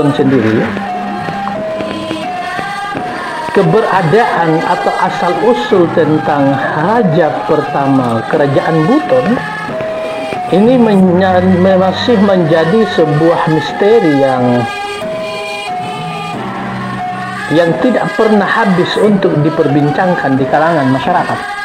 Buton sendiri, keberadaan atau asal-usul tentang raja pertama kerajaan Buton ini masih menjadi sebuah misteri yang tidak pernah habis untuk diperbincangkan di kalangan masyarakat.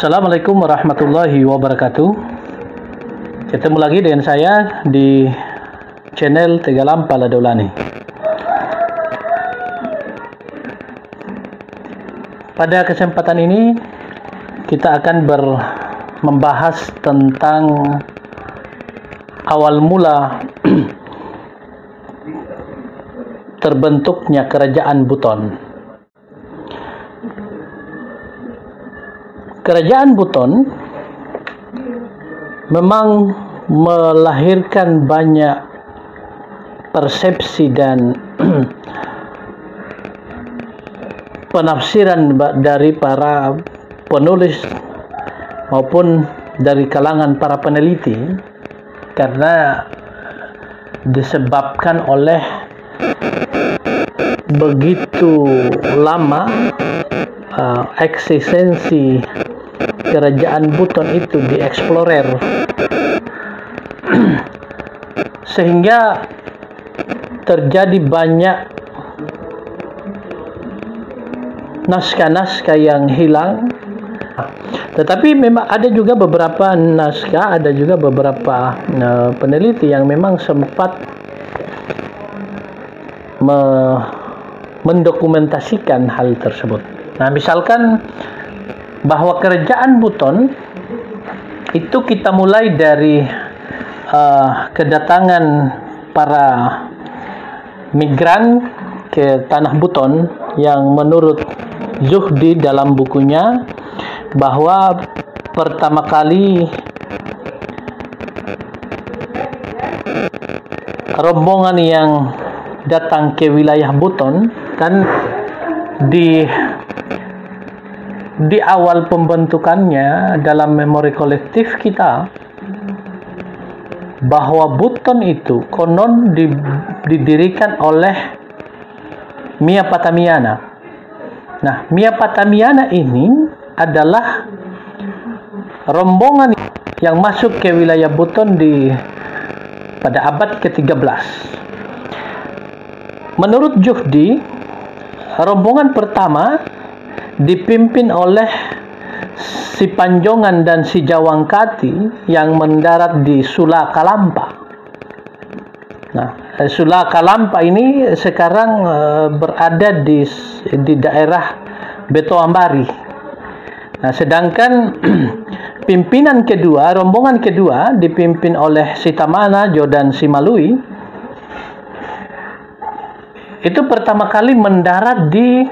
Assalamualaikum warahmatullahi wabarakatuh. Ketemu lagi dengan saya di channel Tegalampa Ladolani. Pada kesempatan ini kita akan membahas tentang awal mula terbentuknya kerajaan Buton. Kerajaan Buton memang melahirkan banyak persepsi dan penafsiran dari para penulis maupun dari kalangan para peneliti, karena disebabkan oleh begitu lama eksistensi kerajaan Buton itu dieksplorer, sehingga terjadi banyak naskah-naskah yang hilang. Tetapi memang ada juga beberapa naskah, ada juga beberapa peneliti yang memang sempat mendokumentasikan hal tersebut. Nah, misalkan bahwa kerajaan Buton itu kita mulai dari kedatangan para migran ke tanah Buton, yang menurut Zuhdi dalam bukunya bahwa pertama kali rombongan yang datang ke wilayah Buton kan di awal pembentukannya dalam memori kolektif kita, bahwa Buton itu konon didirikan oleh Mia Patamiana. Nah, Mia Patamiana ini adalah rombongan yang masuk ke wilayah Buton pada abad ke-13. Menurut Zuhdi, rombongan pertama dipimpin oleh si Panjongan dan si Jawangkati yang mendarat di Sulakalampa. Nah, Sulakalampa ini sekarang berada di daerah Betoambari. Nah, sedangkan pimpinan kedua, rombongan kedua dipimpin oleh si Tamana, Jodan Simalui, itu pertama kali mendarat di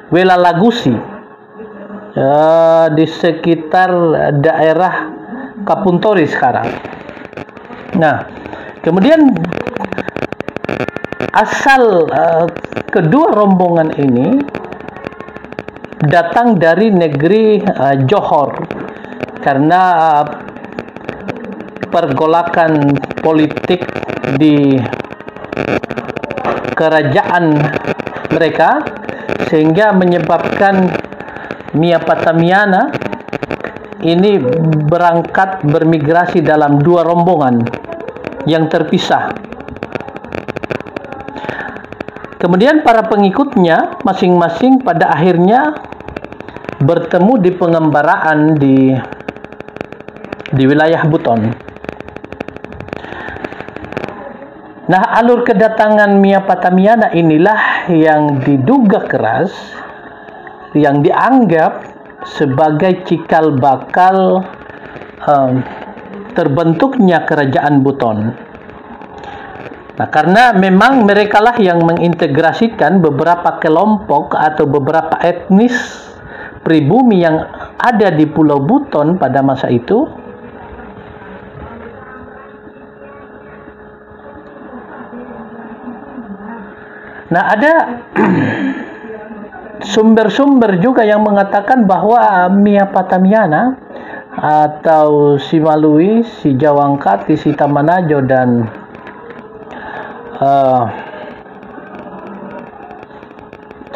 Welalagusi, di sekitar daerah Kapuntori sekarang. Nah, kemudian asal kedua rombongan ini datang dari negeri Johor, karena pergolakan politik di kerajaan mereka, sehingga menyebabkan Mia Patamiana ini bermigrasi dalam dua rombongan yang terpisah. Kemudian para pengikutnya masing-masing pada akhirnya bertemu di pengembaraan di wilayah Buton. Nah, alur kedatangan Mia Patamiana inilah yang diduga keras, yang dianggap sebagai cikal bakal terbentuknya kerajaan Buton. Nah, karena memang merekalah yang mengintegrasikan beberapa kelompok atau beberapa etnis pribumi yang ada di Pulau Buton pada masa itu. Nah, ada sumber-sumber juga yang mengatakan bahwa Mia Patamiana atau si Malui, si Jawangkati, si Tamanajo, dan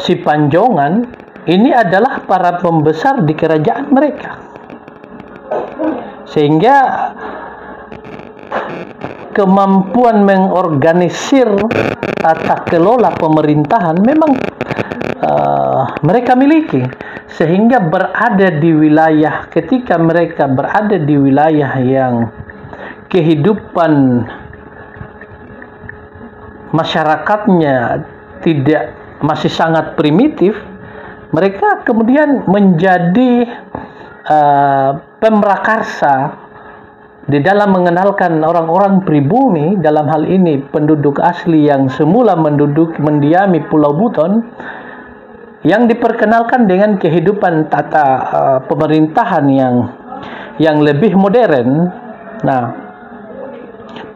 si Panjongan ini adalah para pembesar di kerajaan mereka, sehingga kemampuan mengorganisir tata kelola pemerintahan memang mereka miliki, sehingga ketika mereka berada di wilayah yang kehidupan masyarakatnya masih sangat primitif, mereka kemudian menjadi pemrakarsa di dalam mengenalkan orang-orang pribumi, dalam hal ini penduduk asli yang semula mendiami Pulau Buton, yang diperkenalkan dengan kehidupan tata pemerintahan yang lebih modern. Nah,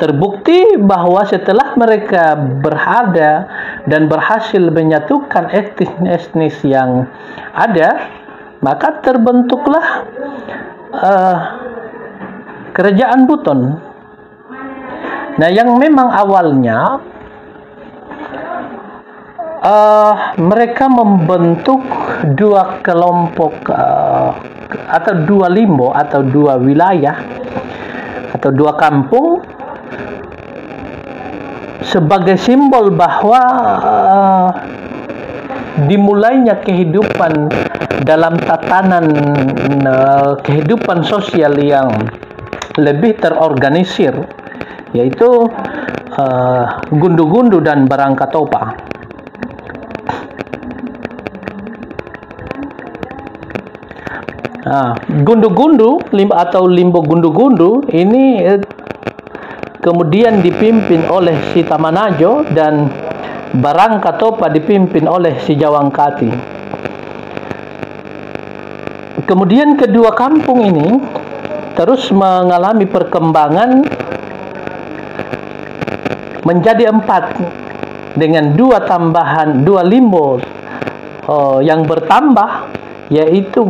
terbukti bahwa setelah mereka berada dan berhasil menyatukan etnis yang ada, maka terbentuklah kerajaan Buton. Nah, yang memang awalnya mereka membentuk dua kelompok atau dua limbo atau dua wilayah atau dua kampung sebagai simbol bahwa dimulainya kehidupan dalam tatanan kehidupan sosial yang lebih terorganisir, yaitu gundu-gundu dan barangkatopa. Gundu-gundu atau limbo gundu-gundu ini kemudian dipimpin oleh si Tamanajo dan Barangkatopa dipimpin oleh si Jawangkati. Kemudian kedua kampung ini terus mengalami perkembangan menjadi 4 dengan dua limbo yang bertambah, yaitu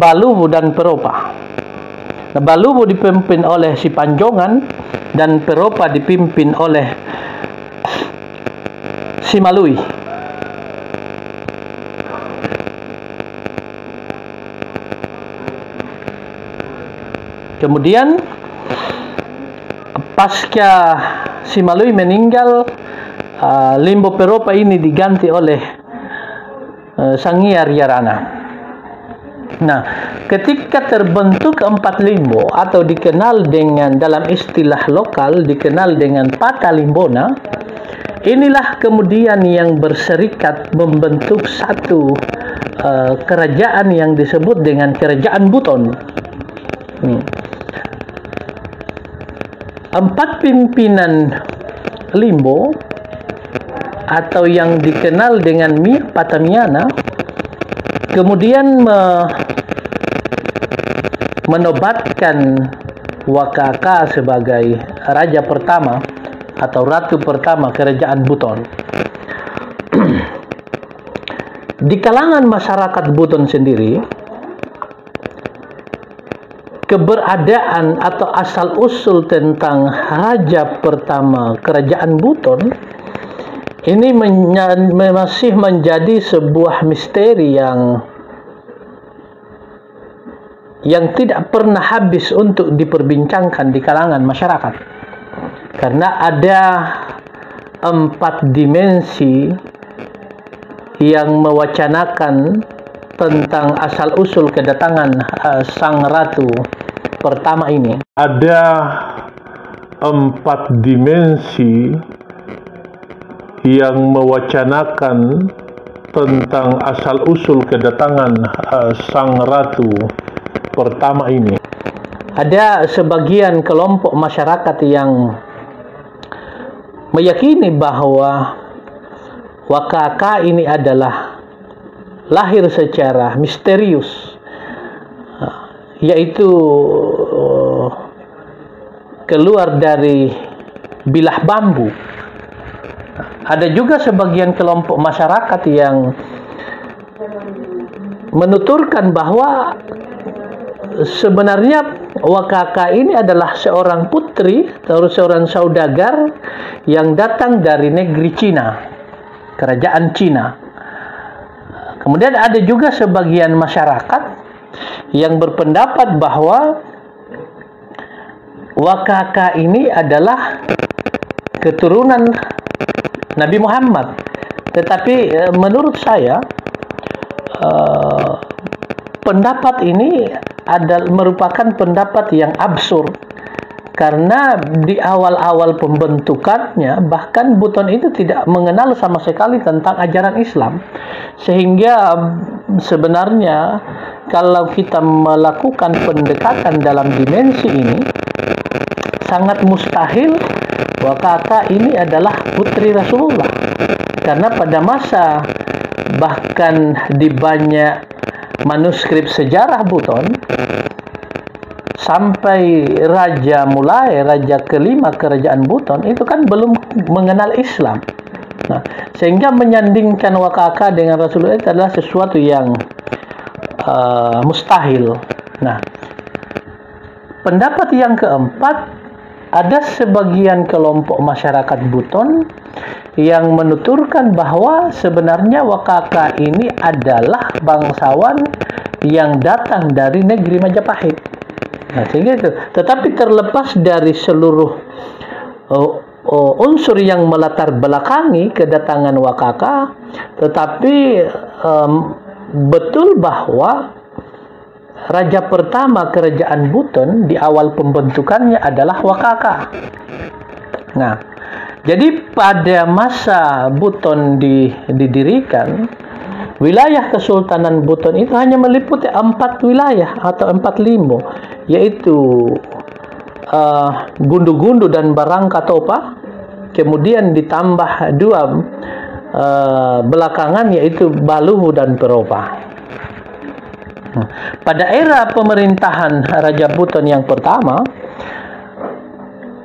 Balubu dan Peropa. Nah, Balubu dipimpin oleh si Panjongan dan Peropa dipimpin oleh si Malui. Kemudian pasca si Malui meninggal, limbo Peropa ini diganti oleh Sanghyar Yarana. Nah, ketika terbentuk 4 limbo atau dikenal dengan, dalam istilah lokal dikenal dengan Pata Limbona, inilah kemudian yang berserikat membentuk satu kerajaan yang disebut dengan Kerajaan Buton. 4 pimpinan limbo atau yang dikenal dengan Mia Patamiana kemudian menobatkan Wakaka sebagai raja pertama atau ratu pertama kerajaan Buton. Di kalangan masyarakat Buton sendiri, keberadaan atau asal-usul tentang raja pertama kerajaan Buton ini masih menjadi sebuah misteri yang tidak pernah habis untuk diperbincangkan di kalangan masyarakat, karena ada 4 dimensi yang mewacanakan tentang asal-usul kedatangan sang ratu pertama ini. Ada 4 dimensi yang mewacanakan tentang asal-usul kedatangan sang ratu pertama ini. ada sebagian kelompok masyarakat yang meyakini bahwa Wakaka ini adalah lahir secara misterius, yaitu keluar dari bilah bambu. Ada juga sebagian kelompok masyarakat yang menuturkan bahwa sebenarnya Wakaka ini adalah seorang putri atau seorang saudagar yang datang dari negeri Cina, kerajaan Cina. Kemudian ada juga sebagian masyarakat yang berpendapat bahwa Wakaka ini adalah keturunan Nabi Muhammad. Tetapi menurut saya pendapat ini merupakan pendapat yang absurd, karena di awal-awal pembentukannya bahkan Buton itu tidak mengenal sama sekali tentang ajaran Islam, sehingga sebenarnya kalau kita melakukan pendekatan dalam dimensi ini sangat mustahil Wakaka ini adalah putri Rasulullah, karena pada masa bahkan di banyak manuskrip sejarah Buton sampai raja kelima kerajaan Buton itu kan belum mengenal Islam. Nah, sehingga menyandingkan Wakaka dengan Rasulullah itu adalah sesuatu yang mustahil. Nah, pendapat yang keempat, ada sebagian kelompok masyarakat Buton yang menuturkan bahwa sebenarnya Wakaka ini adalah bangsawan yang datang dari negeri Majapahit. Nah, sehingga itu. Tetapi terlepas dari seluruh unsur yang melatar belakangi kedatangan Wakaka, tetapi betul bahwa raja pertama kerajaan Buton di awal pembentukannya adalah Wakaka. Nah, jadi pada masa Buton didirikan, wilayah Kesultanan Buton itu hanya meliputi 4 wilayah atau 4 limbo, yaitu Gundu-Gundu dan Barangkatopa, kemudian ditambah 2 belakangan, yaitu Baluhu dan Peropa. Pada era pemerintahan Raja Buton yang pertama,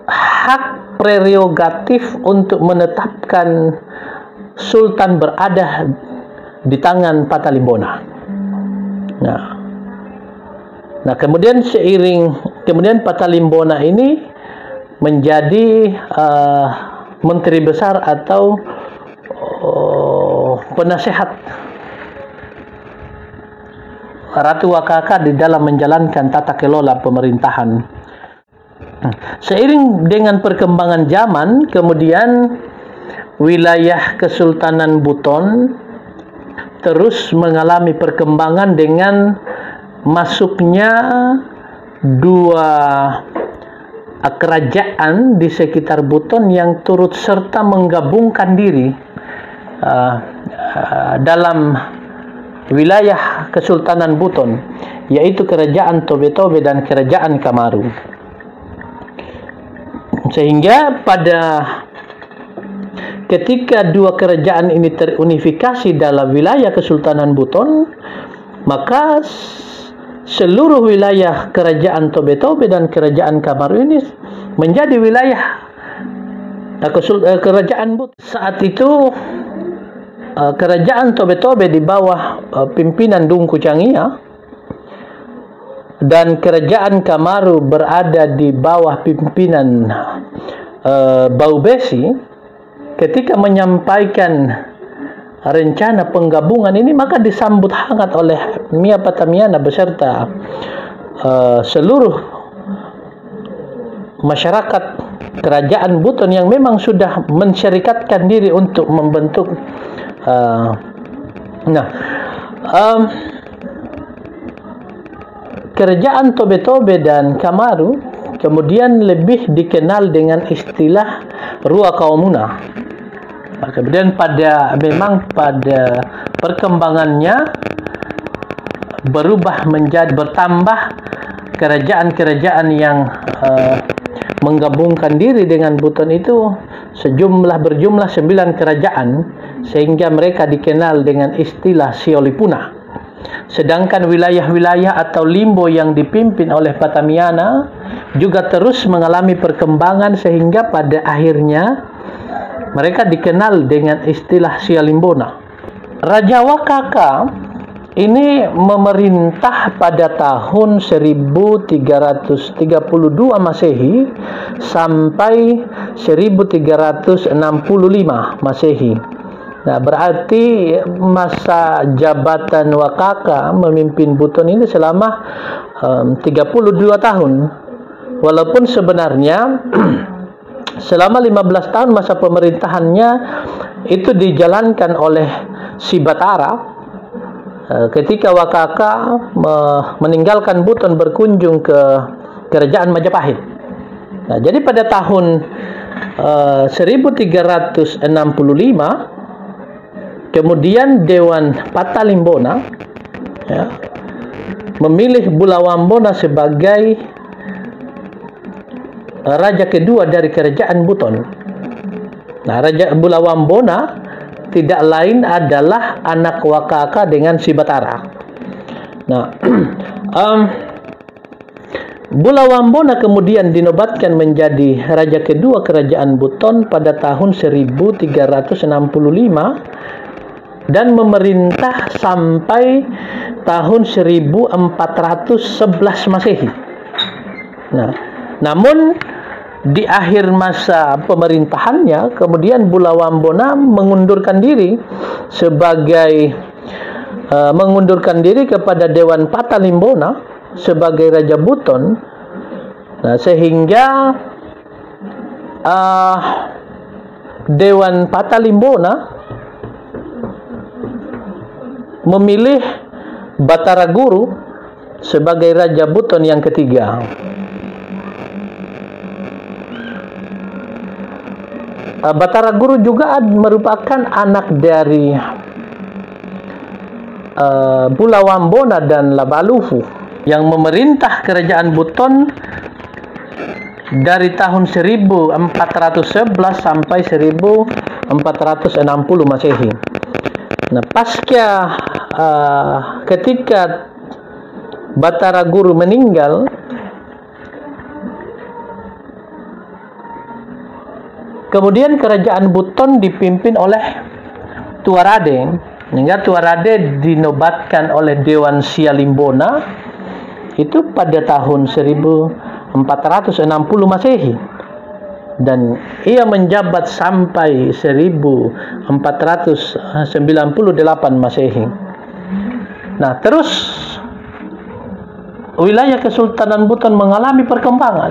hak prerogatif untuk menetapkan sultan berada di tangan Patalimbona. Nah, kemudian kemudian Patalimbona ini menjadi menteri besar atau penasehat Ratu Wakaka di dalam menjalankan tata kelola pemerintahan. Seiring dengan perkembangan zaman, kemudian wilayah Kesultanan Buton terus mengalami perkembangan dengan masuknya 2 kerajaan di sekitar Buton yang turut serta menggabungkan diri dalam wilayah Kesultanan Buton, yaitu Kerajaan Tobe-Tobe dan Kerajaan Kamaru. Sehingga ketika 2 kerajaan ini terunifikasi dalam wilayah Kesultanan Buton, maka seluruh wilayah Kerajaan Tobe-Tobe dan Kerajaan Kamaru ini menjadi wilayah Kerajaan Buton. Saat itu Kerajaan Tobe-Tobe di bawah pimpinan Dungku Changia dan Kerajaan Kamaru berada di bawah pimpinan Bau Besi. Ketika menyampaikan rencana penggabungan ini, maka disambut hangat oleh Mia Patamiana beserta seluruh masyarakat Kerajaan Buton yang memang sudah mensyarikatkan diri untuk membentuk Kerajaan Tobe-Tobe dan Kamaru kemudian lebih dikenal dengan istilah Rua Kaumuna. Kemudian pada perkembangannya bertambah kerajaan-kerajaan yang menggabungkan diri dengan Buton itu berjumlah 9 kerajaan, sehingga mereka dikenal dengan istilah Siolipuna. Sedangkan wilayah-wilayah atau limbo yang dipimpin oleh Patamiana juga terus mengalami perkembangan, sehingga pada akhirnya mereka dikenal dengan istilah Sialimbona. Raja Wakaka ini memerintah pada tahun 1332 Masehi sampai 1365 Masehi. Nah, berarti masa jabatan Wakaka memimpin Buton ini selama 32 tahun. Walaupun sebenarnya selama 15 tahun masa pemerintahannya itu dijalankan oleh Sibatara. Ketika Wakaka meninggalkan Buton berkunjung ke kerajaan Majapahit. Nah, jadi pada tahun 1365 kemudian Dewan Patalimbona memilih Bulawambona sebagai raja kedua dari kerajaan Buton. Nah, Raja Bulawambona tidak lain adalah anak Wakaka dengan Sibatara. Nah, Bulawambona kemudian dinobatkan menjadi raja kedua kerajaan Buton pada tahun 1365 dan memerintah sampai tahun 1411 Masehi. Nah, namun di akhir masa pemerintahannya kemudian Bulawambona mengundurkan diri kepada Dewan Patalimbona sebagai Raja Buton. Nah, sehingga Dewan Patalimbona memilih Batara Guru sebagai Raja Buton yang ketiga. Batara Guru juga merupakan anak dari Bulawambona dan Labalufu yang memerintah kerajaan Buton dari tahun 1411 sampai 1460 Masehi. Nah, pasca ketika Batara Guru meninggal, kemudian kerajaan Buton dipimpin oleh Tuarade, hingga Tuarade dinobatkan oleh Dewan Sialimbona itu pada tahun 1460 Masehi, dan ia menjabat sampai 1498 Masehi. Nah, terus wilayah Kesultanan Buton mengalami perkembangan.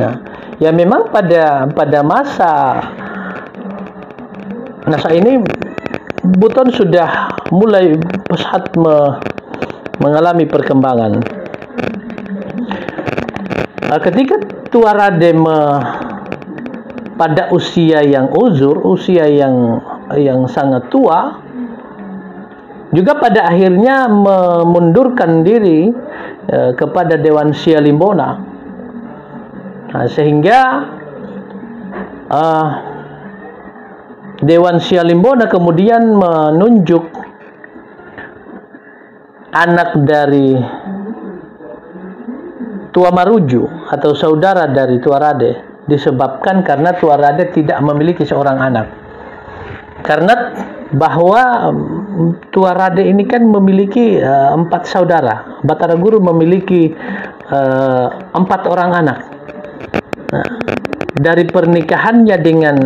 Nah, ya memang pada masa ini Buton sudah mulai pesat mengalami perkembangan. Ketika Tuarade pada usia yang uzur, usia yang sangat tua, juga pada akhirnya memundurkan diri kepada Dewan Sialimbona. Nah, sehingga Dewan Sialimbona kemudian menunjuk anak dari Tua Maruju atau saudara dari Tuarade, disebabkan karena Tuarade tidak memiliki seorang anak. Karena bahwa Tuarade ini kan memiliki 4 saudara, Batara Guru memiliki 4 orang anak. Nah, dari pernikahannya dengan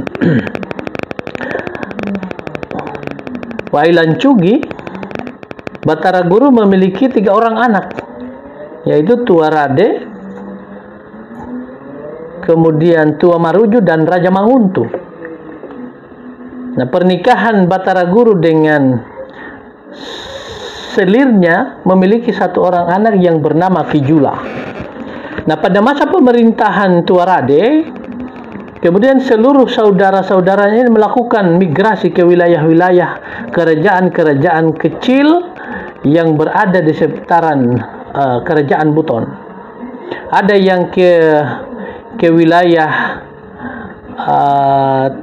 Wailan Cugi, Batara Guru memiliki 3 orang anak, yaitu Tuarade, kemudian Tua Maruju dan Raja Manguntu. Nah, pernikahan Batara Guru dengan selirnya memiliki 1 orang anak yang bernama Kijula. Nah, pada masa pemerintahan Tuarade, kemudian seluruh saudara-saudaranya ini melakukan migrasi ke wilayah-wilayah kerajaan-kerajaan kecil yang berada di seputaran kerajaan Buton. Ada yang ke wilayah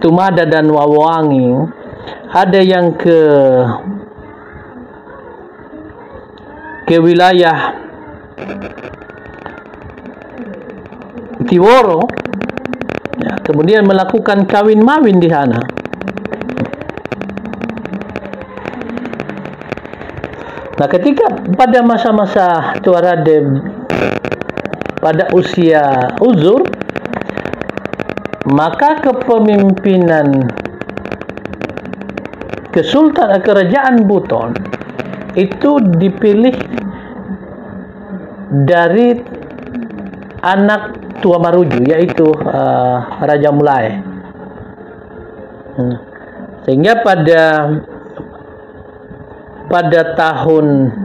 Tumada dan Wawangi, ada yang ke wilayah Tiworo, ya, kemudian melakukan kawin mawin di sana. Nah, ketika pada masa-masa Tua Raden pada usia uzur, maka kepemimpinan kerajaan Buton itu dipilih dari anak Tua Maruju, yaitu Raja Mulai. Sehingga pada tahun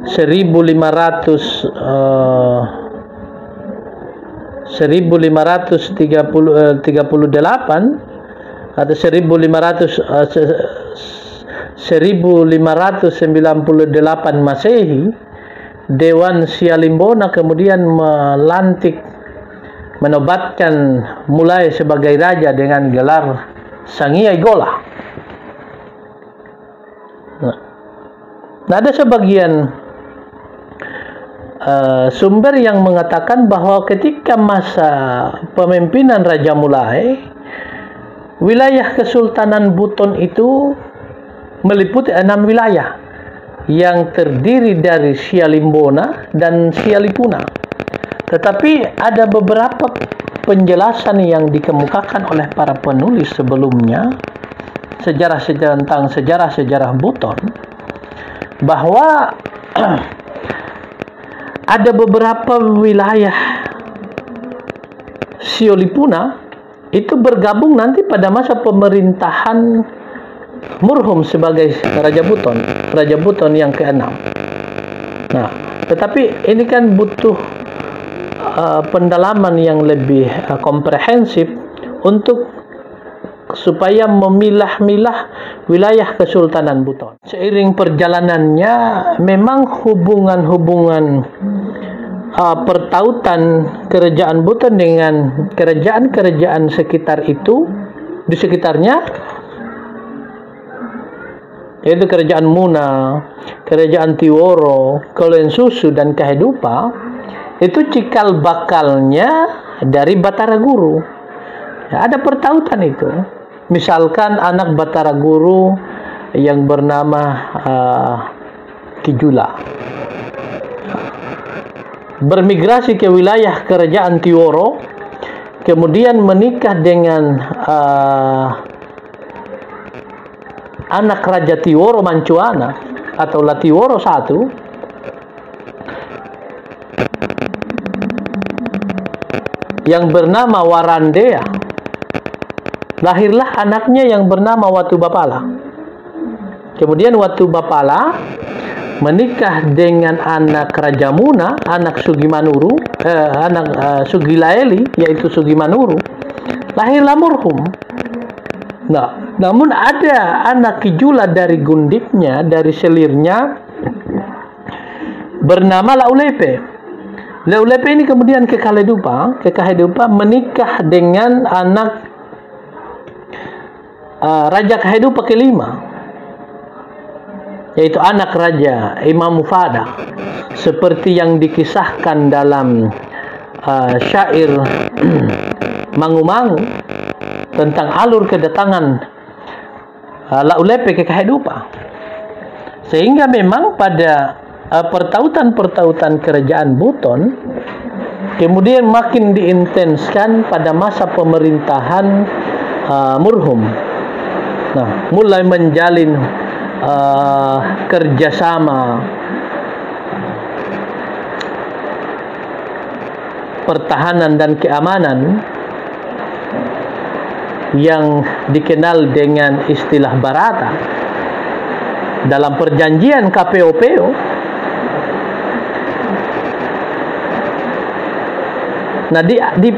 1538 atau 1598 Masehi, Dewan Sialimbona kemudian menobatkan Mulai sebagai raja dengan gelar Sangiai Gola. Nah, ada sebagian sumber yang mengatakan bahwa ketika masa pemimpinan Raja Mulai, wilayah Kesultanan Buton itu meliputi 6 wilayah yang terdiri dari Sialimbona dan Sialipuna. Tetapi ada beberapa penjelasan yang dikemukakan oleh para penulis sebelumnya, tentang sejarah Buton, bahwa ada beberapa wilayah Sialipuna itu bergabung nanti pada masa pemerintahan Murhum sebagai Raja Buton yang ke-6. Nah, tetapi ini kan butuh pendalaman yang lebih komprehensif supaya memilah-milah wilayah Kesultanan Buton. Seiring perjalanannya, memang hubungan pertautan kerajaan Buton dengan kerajaan-kerajaan sekitar itu, di sekitarnya, yaitu kerajaan Muna, kerajaan Tiworo, Kolensusu, dan Kahedupa, itu cikal bakalnya dari Batara Guru. Ya, ada pertautan itu. Misalkan anak Batara Guru yang bernama Kijula bermigrasi ke wilayah kerajaan Tiworo, kemudian menikah dengan anak Raja Tiworo Mancuana atau Latiworo I, yang bernama Warandea. Lahirlah anaknya yang bernama Watu Bapala. Kemudian Watu Bapala menikah dengan anak Raja Muna, anak Sugimanuru, Sugilaeli, yaitu Sugimanuru. Lahirlah Murhum. Nah, namun ada anak Kijula dari gundiknya, dari selirnya, bernama Laulepe. Laulepe ini kemudian ke Kahedupa menikah dengan anak Raja Kahedupa kelima, yaitu anak Raja Imam Mufada, seperti yang dikisahkan dalam syair Mangu-Mangu tentang alur kedatangan Laulepe ke Kahedupa. Sehingga memang pada pertautan kerajaan Buton kemudian makin diintenskan pada masa pemerintahan Murhum. Nah, mulai menjalin kerjasama pertahanan dan keamanan yang dikenal dengan istilah Barata dalam perjanjian KPOPO. Nah,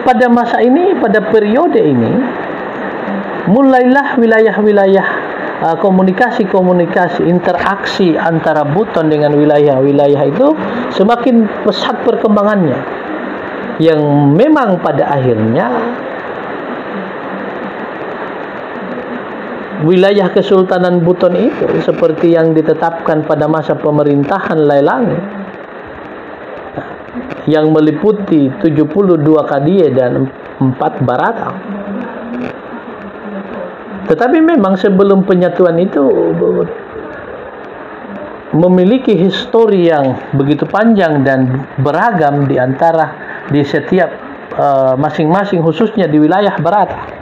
pada masa ini, pada periode ini, mulailah wilayah-wilayah komunikasi-komunikasi, interaksi antara Buton dengan wilayah-wilayah itu semakin pesat perkembangannya, yang memang pada akhirnya wilayah Kesultanan Buton itu seperti yang ditetapkan pada masa pemerintahan Lailangi yang meliputi 72 kadie dan 4 barata. Tetapi memang sebelum penyatuan itu memiliki histori yang begitu panjang dan beragam di setiap masing-masing, khususnya di wilayah barata.